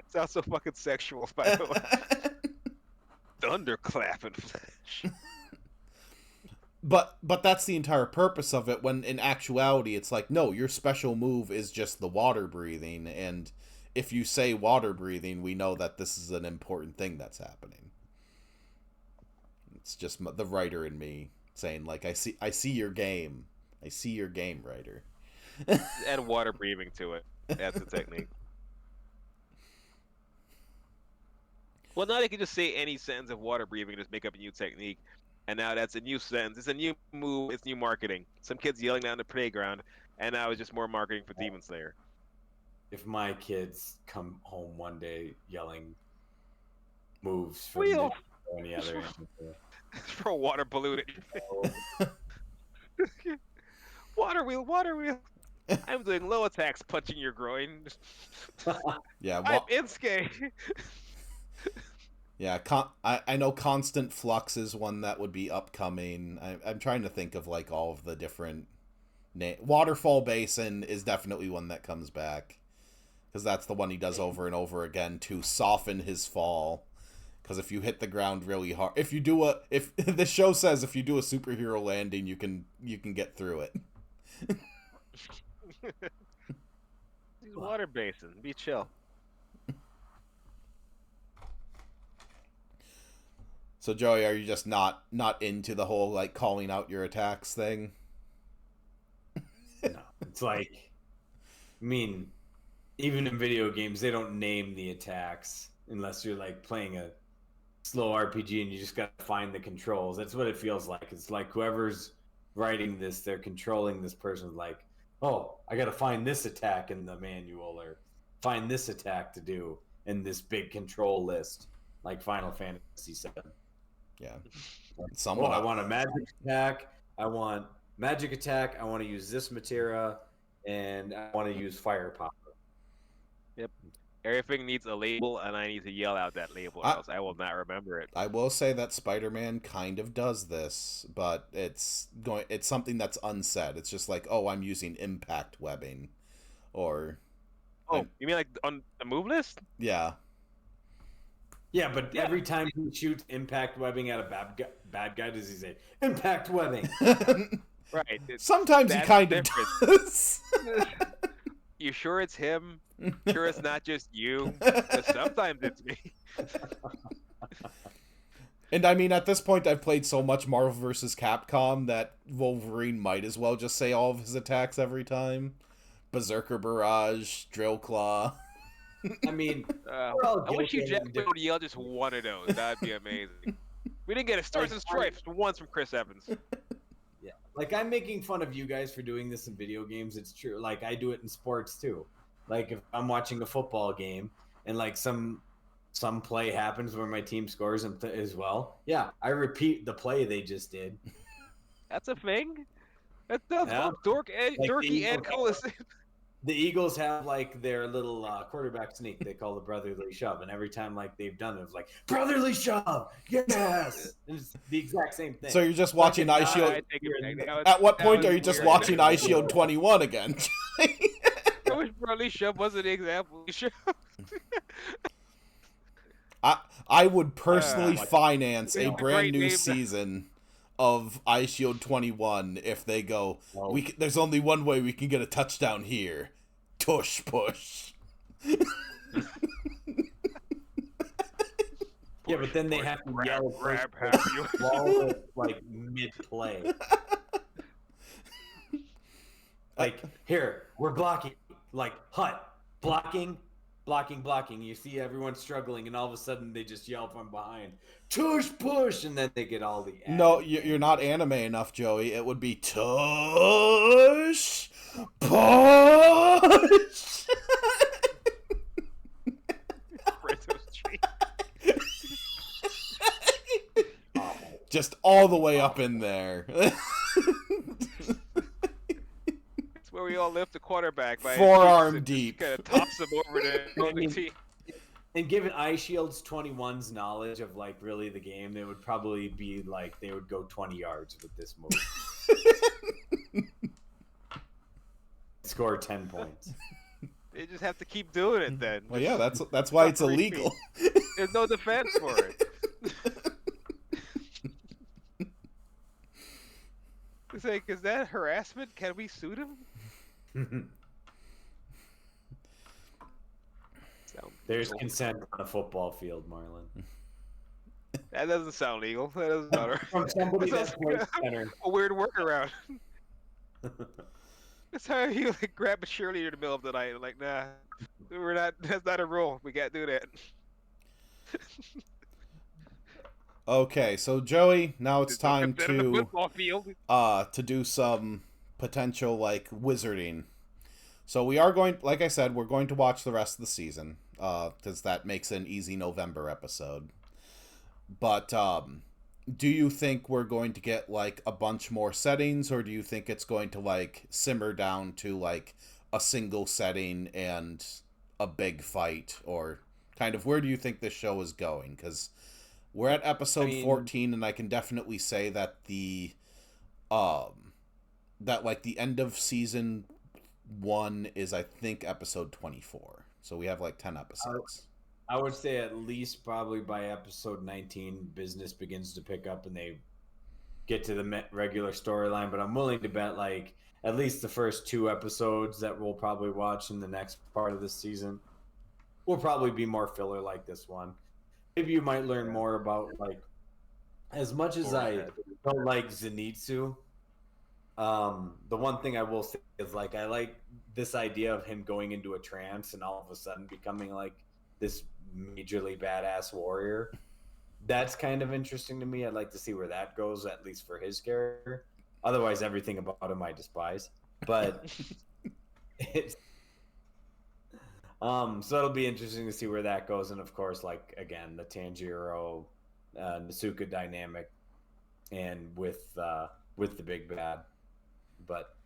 sounds so fucking sexual, by the way. Thunderclap and flash. But that's the entire purpose of it, when in actuality it's like, no, your special move is just the water breathing, and if you say water breathing, we know that this is an important thing that's happening. It's just the writer in me saying like, I see your game. I see your game, writer. Add water breathing to it. That's the technique. Well, now they can just say any sentence of water breathing, just make up a new technique. And now that's a new sentence. It's a new move. It's new marketing. Some kids yelling down the playground, and now it's just more marketing for Demon Slayer. If my kids come home one day yelling moves from Wheel. any other Throw a water balloon at your face. Water wheel, water wheel. I'm doing low attacks, punching your groin. Yeah, I'm Insuke. Yeah, I know Constant Flux is one that would be upcoming. I'm trying to think of like all of the different Waterfall Basin is definitely one that comes back, because that's the one he does over and over again to soften his fall. Because if you hit the ground really hard, if the show says if you do a superhero landing, you can get through it. Water basin, be chill. So Joey, are you just not into the whole like calling out your attacks thing? No, it's like, I mean, even in video games, they don't name the attacks unless you're like playing a slow RPG and you just got to find the controls. That's what it feels like. It's like whoever's writing this, they're controlling this person. Like, oh, I got to find this attack in the manual or find this attack to do in this big control list, like Final Fantasy VII. Yeah. Someone. I want a magic attack. I want magic attack. I want to use this materia, and I want to use fire power. Yep. Everything needs a label, and I need to yell out that label, or else I will not remember it. I will say that Spider-Man kind of does this, but it's something that's unsaid. It's just like, oh, I'm using impact webbing, or you mean like on the move list? Yeah. Yeah, but every time he shoots impact webbing at a bad guy, does he say impact webbing? Right. Sometimes he kind of does. You sure it's him? Sure it's not just you? 'Cause sometimes it's me. And I mean, at this point, I've played so much Marvel vs. Capcom that Wolverine might as well just say all of his attacks every time. Berserker Barrage, Drill Claw. I mean, I wish you Jack would yell just one of those. That'd be amazing. We didn't get a Stars and Stripes once from Chris Evans. Yeah, like I'm making fun of you guys for doing this in video games. It's true. Like I do it in sports too. Like if I'm watching a football game and like some play happens where my team scores as well. Yeah, I repeat the play they just did. That's a thing. That's dorky and cool. The Eagles have like their little quarterback sneak they call the brotherly shove, and every time like they've done it, it's like brotherly shove, yes, and it's the exact same thing. So you're just watching Ice Shield. At what point are you just watching Ice Shield 21 again? I wish brotherly shove wasn't an example. I would personally finance a brand new season of Ice Shield 21 if they go, there's only one way we can get a touchdown here. Tush push. Yeah, but then they have to yell grab while like mid-play. Like, here, we're blocking. Like, hut, blocking. You see everyone struggling, and all of a sudden they just yell from behind, tush push, and then they get all the ads. No, you're not anime enough, Joey. It would be tush push. Just all the way up in there. Where we all lift the quarterback by forearm deep. Kind of tops him over the team. And given Ice Shield's 21's knowledge of like really the game, they would probably be like they would go 20 yards with this move. Score 10 points. They just have to keep doing it then. Well, yeah, that's why it's illegal. There's no defense for it. It's like, is that harassment? Can we sue him? There's consent on a football field, Marlon. That doesn't sound legal. That doesn't sound from somebody that plays center. A weird workaround. That's how you like grab a cheerleader in the middle of the night. Like, nah, we're not. That's not a rule. We can't do that. Okay, so Joey, now it's time to do some potential like wizarding. So we are going, like I said, we're going to watch the rest of the season, because that makes an easy November episode. But do you think we're going to get like a bunch more settings, or do you think it's going to like simmer down to like a single setting and a big fight, or kind of where do you think this show is going? Because we're at episode 14, and I can definitely say that the end of season 1 is, I think, episode 24. So we have like 10 episodes. I would say at least probably by episode 19, business begins to pick up and they get to the regular storyline. But I'm willing to bet like at least the first 2 episodes that we'll probably watch in the next part of this season will probably be more filler like this one. Maybe you might learn more about like As much as I don't like Zenitsu, the one thing I will say is like I like this idea of him going into a trance and all of a sudden becoming like this majorly badass warrior. That's kind of interesting to me. I'd like to see where that goes, at least for his character. Otherwise, everything about him I despise. But it's so it'll be interesting to see where that goes, and of course, like again, the Tanjiro Nasuka dynamic, and with the big bad. But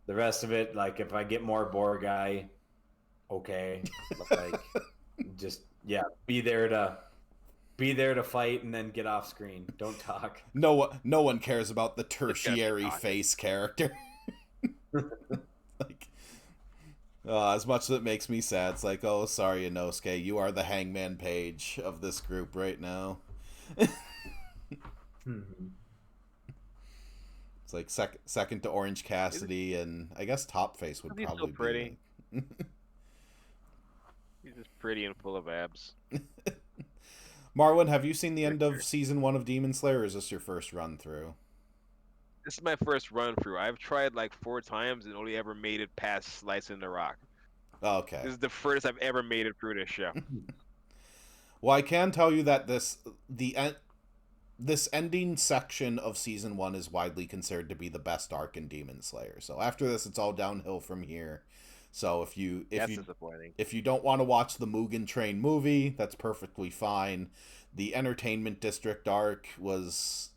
the rest of it, like if I get more Boar guy, okay, like just be there to fight and then get off screen. Don't talk. No one cares about the tertiary face character. Like, as much as it makes me sad, it's like, oh, sorry, Inosuke, you are the Hangman Page of this group right now. It's like second to Orange Cassidy, and I guess Top Face would probably so pretty. be. Like... He's just pretty and full of abs. Marlon, have you seen the end of season 1 of Demon Slayer, or is this your first run through? This is my first run through. I've tried like 4 times and only ever made it past Slicing the Rock. Oh, okay. This is the furthest I've ever made it through this show. Well, I can tell you that this ending section of season 1 is widely considered to be the best arc in Demon Slayer. So after this, it's all downhill from here. So if you don't want to watch the Mugen Train movie, that's perfectly fine. The Entertainment District arc was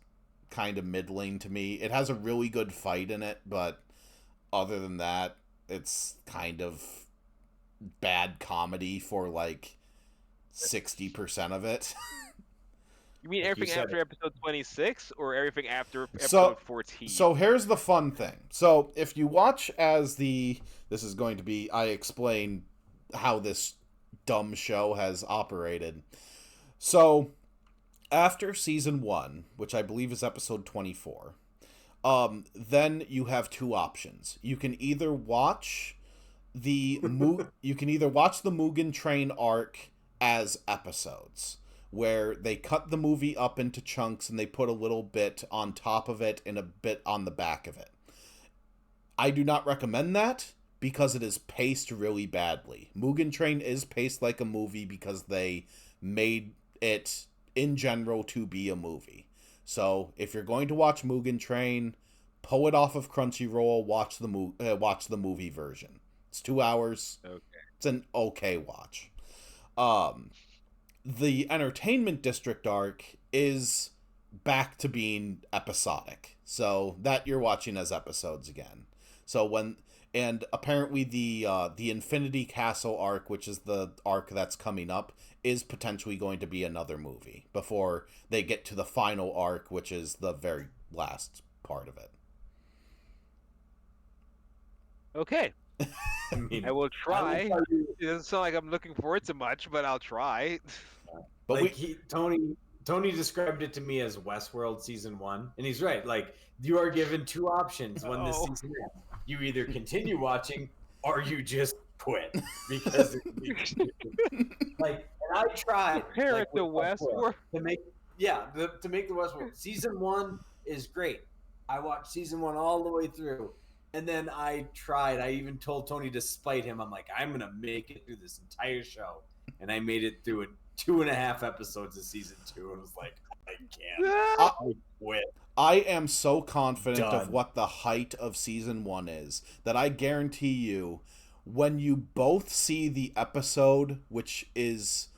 kind of middling to me. It has a really good fight in it, but other than that, it's kind of bad comedy for like 60% of it. You mean everything after episode 26 or everything after episode 14? So here's the fun thing. So if you watch this is going to be, I explain how this dumb show has operated. So after season 1, which I believe is episode 24, then you have 2 options. You can either watch the Mugen Train arc as episodes, where they cut the movie up into chunks and they put a little bit on top of it and a bit on the back of it. I do not recommend that because it is paced really badly. Mugen Train is paced like a movie because they made it in general to be a movie. So if you're going to watch Mugen Train, pull it off of Crunchyroll, watch the movie version. It's 2 hours. Okay. It's an okay watch. The Entertainment District arc is back to being episodic. So that you're watching as episodes again. And apparently the Infinity Castle arc, which is the arc that's coming up, is potentially going to be another movie before they get to the final arc, which is the very last part of it. Okay. I will try. It doesn't sound like I'm looking forward to much, but I'll try. But like Tony described it to me as Westworld season 1, and he's right. Like you are given 2 options when this season ends. You either continue watching or you just quit because like. And I tried compare it to Westworld to make the Westworld season 1 is great. I watched season 1 all the way through. And then I even told Tony to spite him. I'm like, I'm going to make it through this entire show. And I made it through 2.5 episodes of season 2. And was like, I can't. I quit. I am so confident of what the height of season 1 is that I guarantee you, when you both see the episode, which is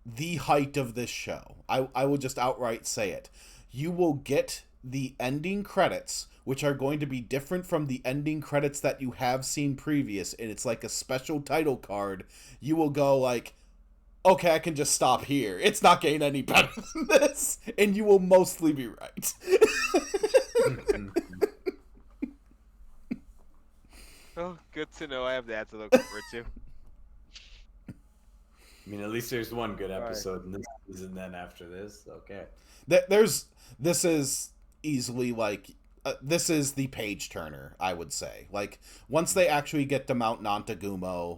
the height of this show, I will just outright say it. You will get the ending credits, which are going to be different from the ending credits that you have seen previous, and it's like a special title card. You will go like, okay, I can just stop here. It's not getting any better than this, and you will mostly be right. Oh, good to know. I have that to look forward to. I mean, at least there's one good episode in this season. Then after this, okay. This is easily like this is the page turner, I would say. Like once they actually get to Mount Nantagumo,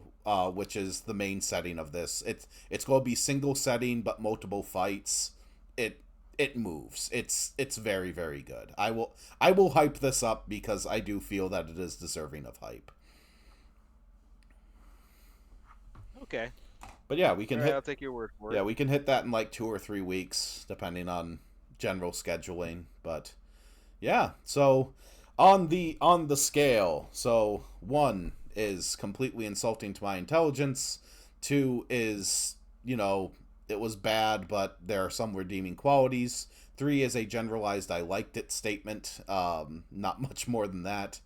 which is the main setting of this, it's going to be single setting but multiple fights. it moves. It's very, very good. I will hype this up because I do feel that it is deserving of hype. Okay. But yeah, we can All right, hit I'll take your word for yeah, it. we can hit that in like 2 or 3 weeks, depending on general scheduling. But yeah, so on the scale, so 1 is completely insulting to my intelligence. 2 is, it was bad, but there are some redeeming qualities. 3 is a generalized I liked it statement. Not much more than that.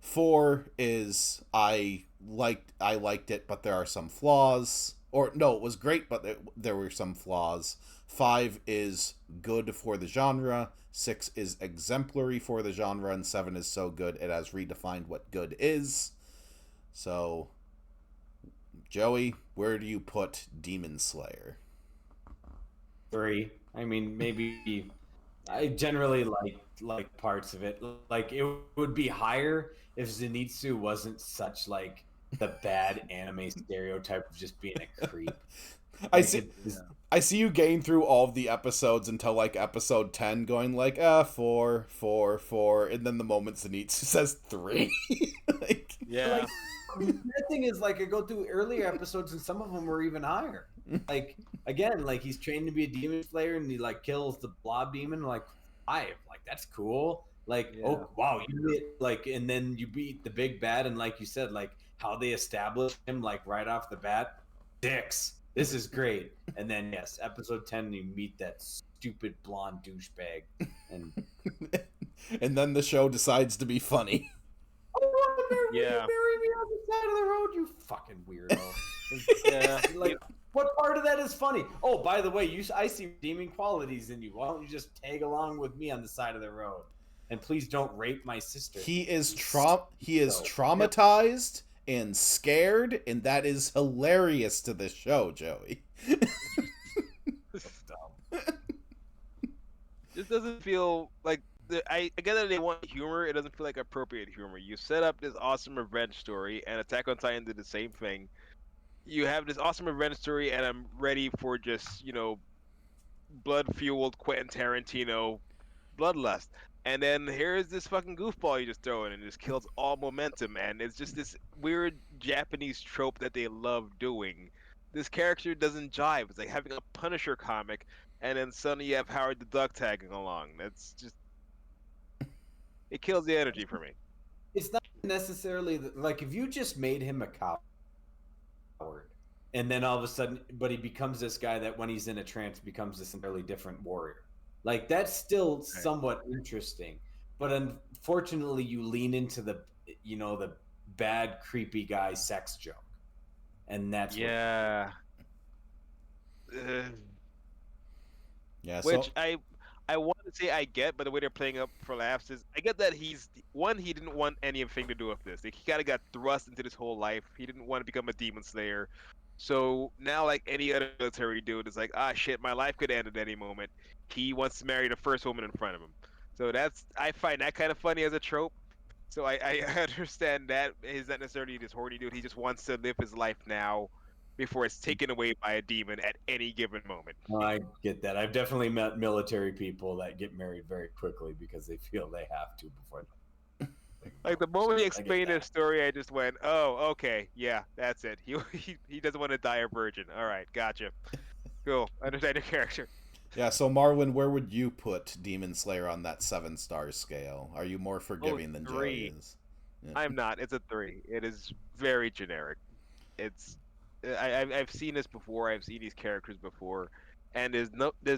4 is I liked it, but there are some flaws. Or no, it was great, but there were some flaws. 5 is good for the genre. 6 is exemplary for the genre, and 7 is so good it has redefined what good is. So, Joey, where do you put Demon Slayer? 3. I mean, maybe I generally like parts of it. Like it would be higher if Zenitsu wasn't such like the bad anime stereotype of just being a creep. I Like see. it is, I see you getting through all of the episodes until like episode 10, going like 4, 4, 4, and then the moment Zenitsu says 3. Like, Yeah. like the thing is like I go through earlier episodes and some of them were even higher. Like again, like he's trained to be a demon slayer and he like kills the blob demon like 5. Like that's cool. Like Yeah. oh wow, you hit like and then you beat the big bad and like you said like how they established him like right off the bat. Dicks. This is great. And then yes, episode 10 you meet that stupid blonde douchebag and and then the show decides to be funny. will you Yeah. marry me on the side of the road, you fucking weirdo. Yeah. Like, what part of that is funny? Oh, by the way, I see redeeming qualities in you. Why don't you just tag along with me on the side of the road? And please don't rape my sister. He is So, traumatized and scared, and that is hilarious to this show, Joey. dumb. This doesn't feel like I get that they want humor. It doesn't feel like appropriate humor. You set up this awesome revenge story, and Attack on Titan did the same thing. You have this awesome revenge story, and I'm ready for just blood fueled Quentin Tarantino bloodlust. And then here's this fucking goofball you just throw in and just kills all momentum. And it's just this weird Japanese trope that they love doing. This character doesn't jive. It's like having a Punisher comic, and then suddenly you have Howard the Duck tagging along. That's just it kills the energy for me. It's not necessarily like if you just made him a coward, and then all of a sudden, but he becomes this guy that when he's in a trance becomes this entirely different warrior. Like that's still somewhat interesting, but unfortunately, you lean into the bad creepy guy sex joke, and that's Yeah. Yeah, Which so I want to say I get, but the way they're playing up for laughs is I get that he didn't want anything to do with this. Like, he kind of got thrust into this whole life. He didn't want to become a demon slayer. So now, like any other military dude, is like, ah, shit, my life could end at any moment. He wants to marry the first woman in front of him. So I find that kind of funny as a trope. So I understand that he's not necessarily this horny dude. He just wants to live his life now before it's taken away by a demon at any given moment. I get that. I've definitely met military people that get married very quickly because they feel they have to before. Like the moment he I get explained that. his story, I just went, "Oh, okay, yeah, that's it. He doesn't want to die a virgin. All right, gotcha. Cool. Understand your character." yeah, so Marlon, where would you put Demon Slayer on that 7-star scale? Are you more forgiving than Joey 3. is? Yeah. I'm not. It's a 3. It is very generic. It's I've seen this before. I've seen these characters before, and there's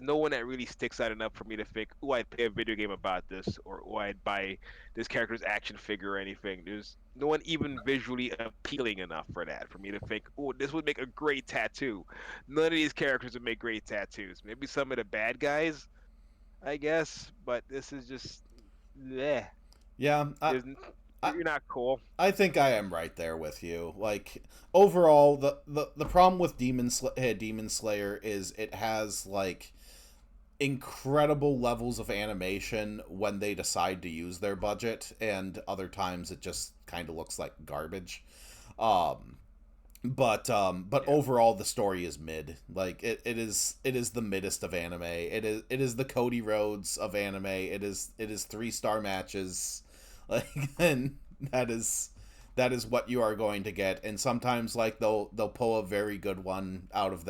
no one that really sticks out enough for me to think, oh, I'd play a video game about this, or oh, I'd buy this character's action figure or anything. There's no one even visually appealing enough for that for me to think, oh, this would make a great tattoo. None of these characters would make great tattoos. Maybe some of the bad guys, I guess, but this is just, yeah. Yeah, I, You're not cool. I think I am right there with you. Like overall, the problem with Demon Slayer is it has like incredible levels of animation when they decide to use their budget, and other times it just kind of looks like garbage. Um, but overall the story is mid. Like it is the middest of anime. It is the Cody Rhodes of anime. It is 3-star matches, like, and that is what you are going to get. And sometimes like they'll pull a very good one out of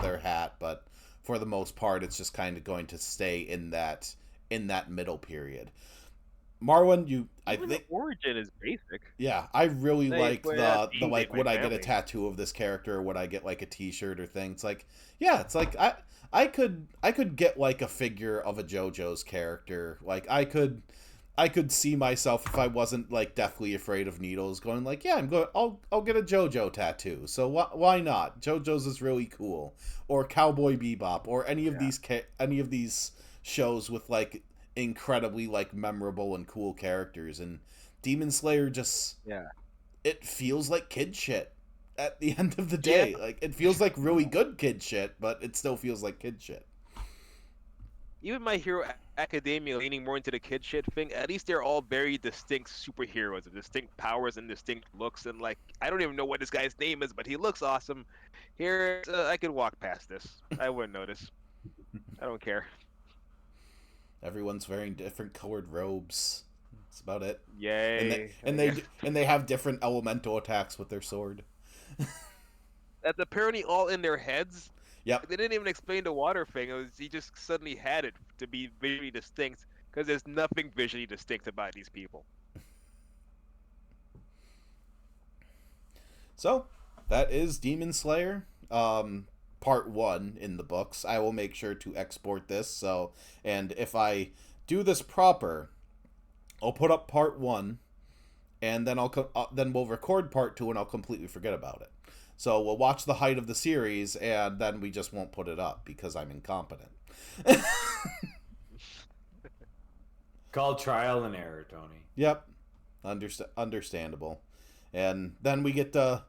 their hat, but for the most part it's just kind of going to stay in that middle period. Marlon, I Even think the origin is basic. yeah, I really They like pointed out the being like, made would by I get a family. tattoo of this character, or would I get like a T-shirt or thing? It's like, yeah, it's like I could get like a figure of a JoJo's character. Like I could see myself, if I wasn't like deathly afraid of needles, going like, yeah, I'll get a JoJo tattoo. So why not? JoJo's is really cool, or Cowboy Bebop, or any of these shows with like incredibly like memorable and cool characters. And Demon Slayer just, Yeah. it feels like kid shit at the end of the Yeah. day. Like it feels like really good kid shit, but it still feels like kid shit. Even My Hero Academia leaning more into the kid shit thing. At least they're all very distinct superheroes with distinct powers and distinct looks. And like, I don't even know what this guy's name is, but he looks awesome. Here, I could walk past this. I wouldn't notice. I don't care. Everyone's wearing different colored robes. That's about it. And they Yay! and they and they have different elemental attacks with their sword. That's apparently all in their heads. Yep. They didn't even explain the water thing. He just suddenly had it to be visually distinct because there's nothing visually distinct about these people. So that is Demon Slayer, part 1 in the books. I will make sure to export this. So, and if I do this proper, I'll put up part 1, and then then we'll record part 2, and I'll completely forget about it. So we'll watch the height of the series, and then we just won't put it up because I'm incompetent. Called trial and error, Tony. Yep, understandable. And then we get to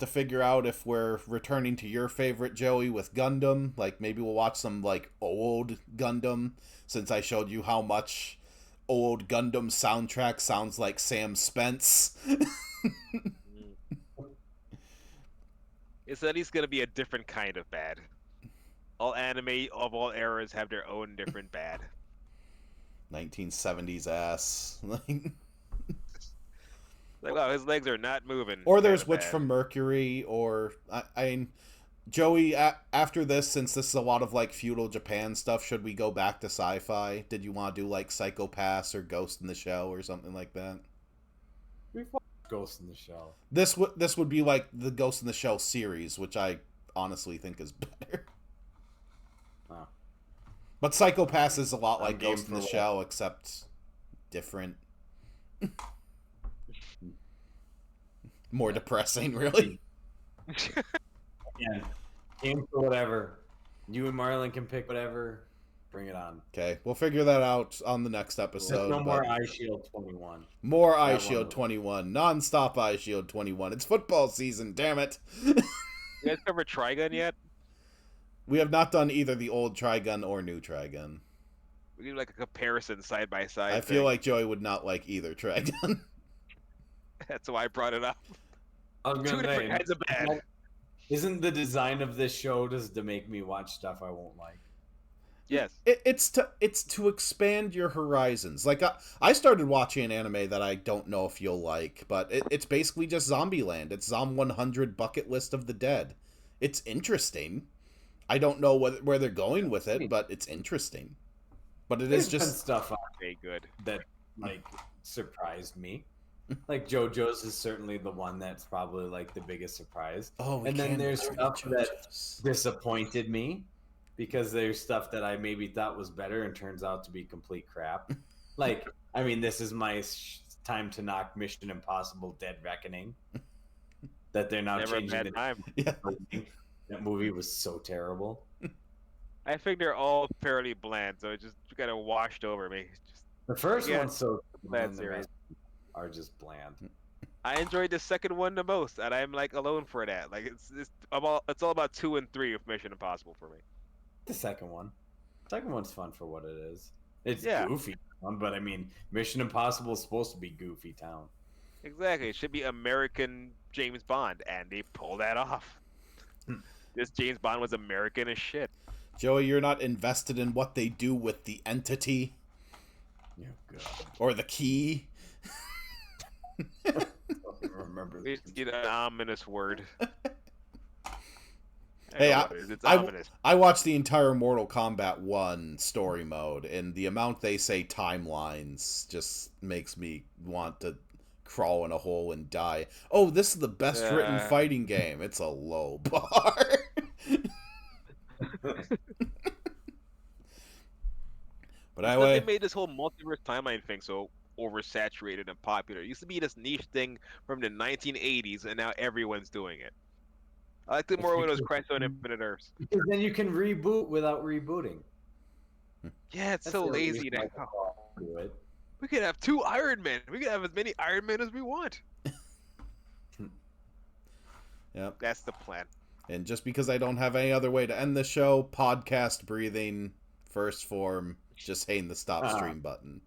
figure out if we're returning to your favorite, Joey, with Gundam. Like maybe we'll watch some like old Gundam, since I showed you how much old Gundam soundtrack sounds like Sam Spence. It's at least gonna be a different kind of bad. All anime of all eras have their own different bad. 1970s ass. Like, wow, his legs are not moving. Or there's Kinda Witch bad. from Mercury, or Joey, after this, since this is a lot of like feudal Japan stuff, should we go back to sci-fi? Did you want to do like Psycho Pass or Ghost in the Shell or something like that? We've watched Ghost in the Shell. This would be like the Ghost in the Shell series, which I honestly think is better. Huh. But Psycho Pass is a lot I'm like game Ghost in the for Shell, except different. More depressing, really. Yeah. Game for whatever. You and Marlon can pick whatever. Bring it on. Okay, we'll figure that out on the next episode. There's no more but Eye Shield 21. more Eye That Shield one. 21. Non-stop Eye Shield 21. It's football season, damn it. You guys cover Trigun yet? We have not done either the old Trigun or new Trigun. We do like a comparison side by side. I feel like Joey would not like either Trigun. That's why I brought it up. I was Two gonna different say, kinds of bad. isn't the design of this show just to make me watch stuff I won't like? Yes. It's to expand your horizons. Like I started watching an anime that I don't know if you'll like, but it's basically just Zombieland. It's Zom 100 Bucket List of the Dead. It's interesting. I don't know where they're going with it, but it's interesting. But it is There's been just stuff Very good. that like surprised me. Like JoJo's is certainly the one that's probably like the biggest surprise. oh, we And then can't there's argue stuff that JoJo's. disappointed me because there's stuff that I maybe thought was better and turns out to be complete crap. Like, I mean, this is my time to knock Mission Impossible: Dead Reckoning. That they're now Never a changing bad time. Yeah. That movie was so terrible. I think they're all fairly bland, so it just kind of washed over me. Just, The first Yeah, one's so bad and the series. rest are just bland. I enjoyed the second one the most, and I'm like alone for that. Like it's all about 2 and 3 of Mission Impossible for me. The second one. Second one's fun for what it is. It's Yeah. goofy, but I mean, Mission Impossible is supposed to be goofy town. Exactly. It should be American James Bond, and they pull that off. This James Bond was American as shit. Joey, you're not invested in what they do with the entity Oh God. or the key. I don't remember this. It's an ominous word. Hey, It's ominous. I watched the entire Mortal Kombat 1 story mode, and the amount they say timelines just makes me want to crawl in a hole and die. Oh, this is the best written fighting game. It's a low bar. But anyway, They made this whole multiverse timeline thing so oversaturated and popular. It used to be this niche thing from the 1980s, and now everyone's doing it. I liked it more when it was Crisis on Infinite Earths. Because then you can reboot without rebooting. Yeah, it's That's so the only lazy reason now. I do it. We could have 2 Iron Men. We could have as many Iron Men as we want. yep. That's the plan. And just because I don't have any other way to end the show, podcast breathing, first form, just hitting the stop stream button.